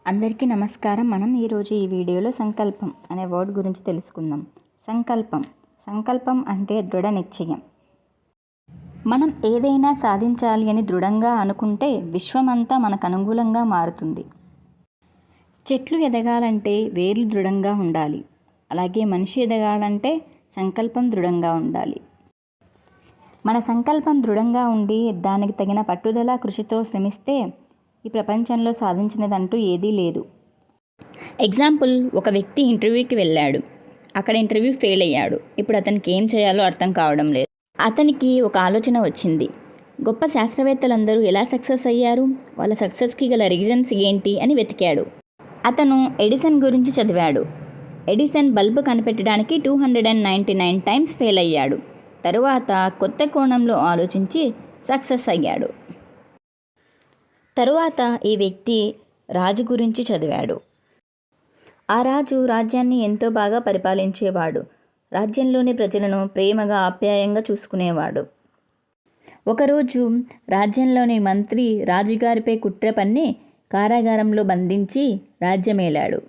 అందరికీ నమస్కారం. మనం ఈరోజు ఈ వీడియోలో సంకల్పం అనే వర్డ్ గురించి తెలుసుకుందాం. సంకల్పం అంటే దృఢ నిశ్చయం. మనం ఏదైనా సాధించాలి అని దృఢంగా అనుకుంటే విశ్వమంతా మనకు అనుకూలంగా మారుతుంది. చెట్లు ఎదగాలంటే వేర్లు దృఢంగా ఉండాలి. అలాగే మనిషి ఎదగాలంటే సంకల్పం దృఢంగా ఉండాలి. మన సంకల్పం దృఢంగా ఉండి దానికి తగిన పట్టుదల కృషితో శ్రమిస్తే ఈ ప్రపంచంలో సాధించినదంటూ ఏదీ లేదు. ఎగ్జాంపుల్, ఒక వ్యక్తి ఇంటర్వ్యూకి వెళ్ళాడు. అక్కడ ఇంటర్వ్యూ ఫెయిల్ అయ్యాడు. ఇప్పుడు అతనికి ఏం చేయాలో అర్థం కావడం లేదు. అతనికి ఒక ఆలోచన వచ్చింది. గొప్ప శాస్త్రవేత్తలందరూ ఎలా సక్సెస్ అయ్యారు, వాళ్ళ సక్సెస్కి గల రీజన్స్ ఏంటి అని వెతికాడు. అతను ఎడిసన్ గురించి చదివాడు. ఎడిసన్ బల్బు కనిపెట్టడానికి 299 టైమ్స్ ఫెయిల్ అయ్యాడు. తరువాత కొత్త కోణంలో ఆలోచించి సక్సెస్ అయ్యాడు. తరువాత ఈ వ్యక్తి రాజు గురించి చదివాడు. ఆ రాజు రాజ్యాన్ని ఎంతో బాగా పరిపాలించేవాడు. రాజ్యంలోని ప్రజలను ప్రేమగా ఆప్యాయంగా చూసుకునేవాడు. ఒకరోజు రాజ్యంలోని మంత్రి రాజుగారిపై కుట్ర పన్ని కారాగారంలో బంధించి రాజ్యమేలాడు.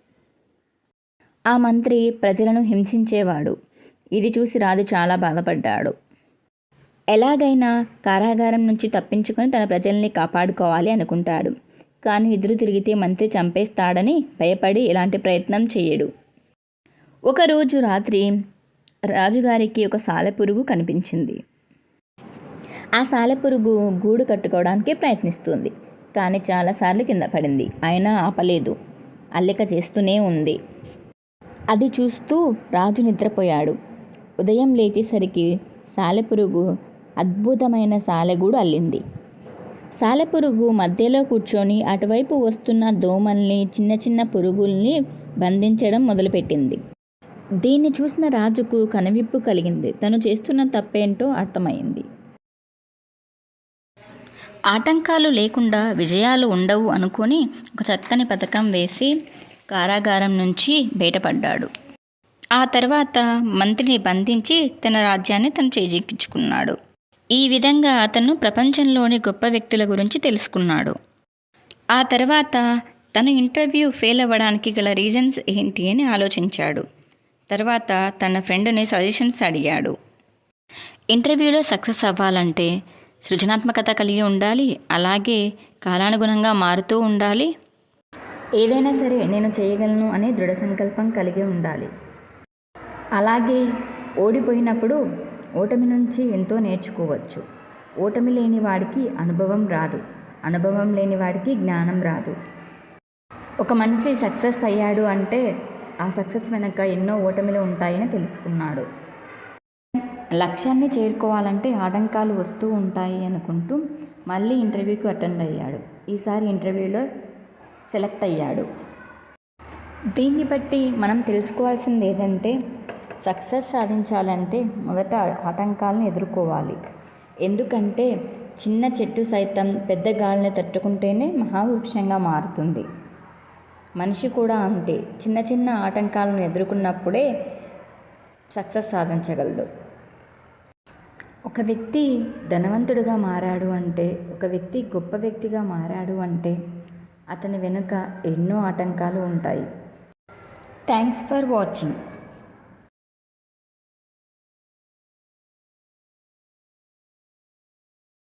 ఆ మంత్రి ప్రజలను హింసించేవాడు. ఇది చూసి రాజు చాలా బాధపడ్డాడు. ఎలాగైనా కారాగారం నుంచి తప్పించుకొని తన ప్రజల్ని కాపాడుకోవాలి అనుకుంటాడు. కానీ ఎదురు తిరిగితే మంత్రి చంపేస్తాడని భయపడి ఎలాంటి ప్రయత్నం చేయడు. ఒకరోజు రాత్రి రాజుగారికి ఒక సాలెపురుగు కనిపించింది. ఆ సాలెపురుగు గూడు కట్టుకోవడానికి ప్రయత్నిస్తుంది. కానీ చాలాసార్లు కింద పడింది. అయినా ఆపలేదు. అల్లిక చేస్తూనే ఉంది. అది చూస్తూ రాజు నిద్రపోయాడు. ఉదయం లేచేసరికి సాలెపురుగు అద్భుతమైన సాలెగూడు అల్లింది. సాలెపురుగు మధ్యలో కూర్చొని అటువైపు వస్తున్న దోమల్ని, చిన్న చిన్న పురుగుల్ని బంధించడం మొదలుపెట్టింది. దీన్ని చూసిన రాజుకు కనువిప్పు కలిగింది. తను చేస్తున్న తప్పేంటో అర్థమైంది. ఆటంకాలు లేకుండా విజయాలు ఉండవు అనుకొని ఒక చక్కని పథకం వేసి కారాగారం నుంచి బయటపడ్డాడు. ఆ తర్వాత మంత్రిని బంధించి తన రాజ్యాన్ని తను చేజిక్కించుకున్నాడు. ఈ విధంగా అతను ప్రపంచంలోని గొప్ప వ్యక్తుల గురించి తెలుసుకున్నాడు. ఆ తర్వాత తను ఇంటర్వ్యూ ఫెయిల్ అవ్వడానికి గల రీజన్స్ ఏంటి అని ఆలోచించాడు. తర్వాత తన ఫ్రెండ్ని సజెషన్స్ అడిగాడు. ఇంటర్వ్యూలో సక్సెస్ అవ్వాలంటే సృజనాత్మకత కలిగి ఉండాలి. అలాగే కాలానుగుణంగా మారుతూ ఉండాలి. ఏదైనా సరే నేను చేయగలను అనే దృఢ సంకల్పం కలిగి ఉండాలి. అలాగే ఓడిపోయినప్పుడు ఓటమి నుంచి ఎంతో నేర్చుకోవచ్చు. ఓటమి లేని వాడికి అనుభవం రాదు. అనుభవం లేని వాడికి జ్ఞానం రాదు. ఒక మనిషి సక్సెస్ అయ్యాడు అంటే ఆ సక్సెస్ వెనక ఎన్నో ఓటమిలు ఉంటాయని తెలుసుకున్నాడు. లక్ష్యాన్ని చేరుకోవాలంటే ఆటంకాలు వస్తూ ఉంటాయి అనుకుంటూ మళ్ళీ ఇంటర్వ్యూకి అటెండ్ అయ్యాడు. ఈసారి ఇంటర్వ్యూలో సెలెక్ట్ అయ్యాడు. దీన్ని బట్టి మనం తెలుసుకోవాల్సింది ఏంటంటే సక్సెస్ సాధించాలంటే మొదట ఆటంకాలను ఎదుర్కోవాలి. ఎందుకంటే చిన్న చెట్టు సైతం పెద్ద గాలిని తట్టుకుంటేనే మహావృక్షంగా మారుతుంది. మనిషి కూడా అంతే. చిన్న చిన్న ఆటంకాలను ఎదుర్కొన్నప్పుడే సక్సెస్ సాధించగలడు. ఒక వ్యక్తి ధనవంతుడిగా మారాడు అంటే, ఒక వ్యక్తి గొప్ప వ్యక్తిగా మారాడు అంటే అతని వెనుక ఎన్నో ఆటంకాలు ఉంటాయి. Thanks for watching.